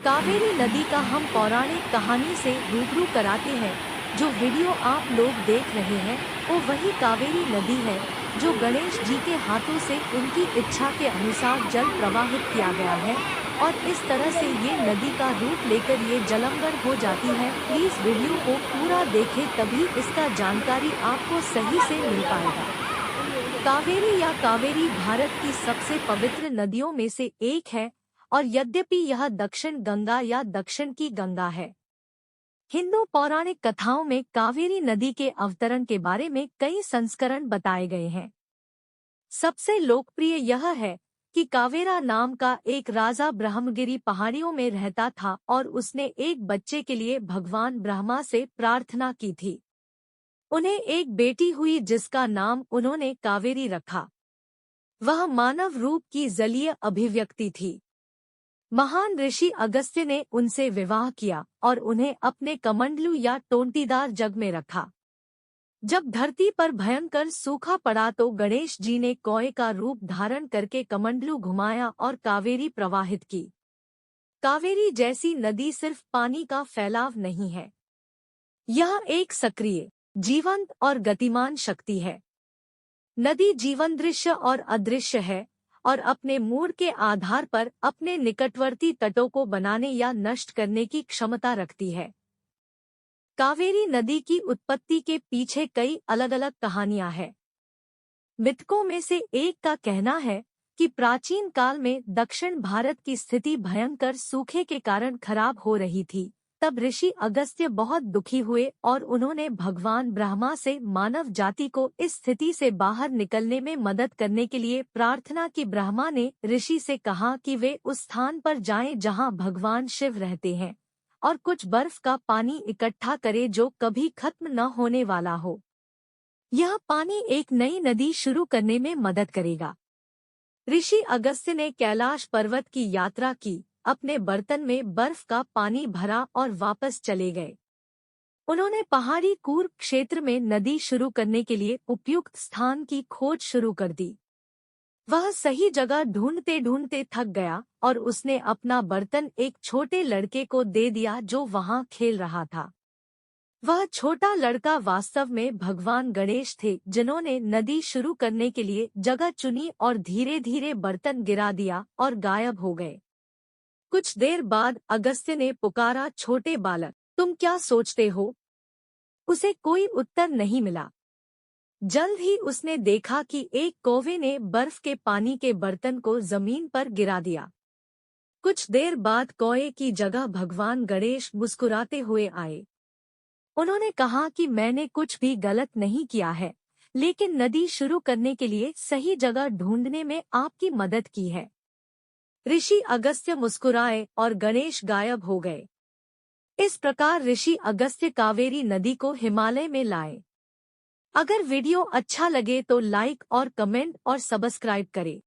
कावेरी नदी का हम पौराणिक कहानी से रूबरू कराते हैं। जो वीडियो आप लोग देख रहे हैं वो वही कावेरी नदी है जो गणेश जी के हाथों से उनकी इच्छा के अनुसार जल प्रवाहित किया गया है और इस तरह से ये नदी का रूप लेकर ये जलमग्न हो जाती है। प्लीज वीडियो को पूरा देखें, तभी इसका जानकारी आपको सही से मिल पाएगा। कावेरी या कावेरी भारत की सबसे पवित्र नदियों में से एक है और यद्यपि यह दक्षिण गंगा या दक्षिण की गंगा है। हिंदू पौराणिक कथाओं में कावेरी नदी के अवतरण के बारे में कई संस्करण बताए गए हैं। सबसे लोकप्रिय यह है कि कावेरा नाम का एक राजा ब्रह्मगिरी पहाड़ियों में रहता था और उसने एक बच्चे के लिए भगवान ब्रह्मा से प्रार्थना की थी। उन्हें एक बेटी हुई जिसका नाम उन्होंने कावेरी रखा। वह मानव रूप की जलीय अभिव्यक्ति थी। महान ऋषि अगस्त्य ने उनसे विवाह किया और उन्हें अपने कमंडलू या टोंटीदार जग में रखा। जब धरती पर भयंकर सूखा पड़ा तो गणेश जी ने कौए का रूप धारण करके कमंडलू घुमाया और कावेरी प्रवाहित की। कावेरी जैसी नदी सिर्फ पानी का फैलाव नहीं है, यह एक सक्रिय, जीवंत और गतिमान शक्ति है। नदी जीवन दृश्य और अदृश्य है और अपने मूड के आधार पर अपने निकटवर्ती तटों को बनाने या नष्ट करने की क्षमता रखती है। कावेरी नदी की उत्पत्ति के पीछे कई अलग अलग कहानियां हैं। मिथकों में से एक का कहना है कि प्राचीन काल में दक्षिण भारत की स्थिति भयंकर सूखे के कारण खराब हो रही थी। तब ऋषि अगस्त्य बहुत दुखी हुए और उन्होंने भगवान ब्रह्मा से मानव जाति को इस स्थिति से बाहर निकलने में मदद करने के लिए प्रार्थना की। ब्रह्मा ने ऋषि से कहा कि वे उस स्थान पर जाएं जहां भगवान शिव रहते हैं और कुछ बर्फ का पानी इकट्ठा करें जो कभी खत्म न होने वाला हो। यह पानी एक नई नदी शुरू करने में मदद करेगा। ऋषि अगस्त्य ने कैलाश पर्वत की यात्रा की, अपने बर्तन में बर्फ का पानी भरा और वापस चले गए। उन्होंने पहाड़ी कूर्ग क्षेत्र में नदी शुरू करने के लिए उपयुक्त स्थान की खोज शुरू कर दी। वह सही जगह ढूंढते ढूंढते थक गया और उसने अपना बर्तन एक छोटे लड़के को दे दिया जो वहां खेल रहा था। वह छोटा लड़का वास्तव में भगवान गणेश थे जिन्होंने नदी शुरू करने के लिए जगह चुनी और धीरे धीरे बर्तन गिरा दिया और गायब हो गए। कुछ देर बाद अगस्त्य ने पुकारा, छोटे बालक, तुम क्या सोचते हो? उसे कोई उत्तर नहीं मिला। जल्द ही उसने देखा कि एक कौवे ने बर्फ के पानी के बर्तन को जमीन पर गिरा दिया। कुछ देर बाद कौवे की जगह भगवान गणेश मुस्कुराते हुए आए। उन्होंने कहा कि मैंने कुछ भी गलत नहीं किया है, लेकिन नदी शुरू करने के लिए सही जगह ढूंढने में आपकी मदद की है। ऋषि अगस्त्य मुस्कुराए और गणेश गायब हो गए। इस प्रकार ऋषि अगस्त्य कावेरी नदी को हिमालय में लाए। अगर वीडियो अच्छा लगे तो लाइक और कमेंट और सब्सक्राइब करें।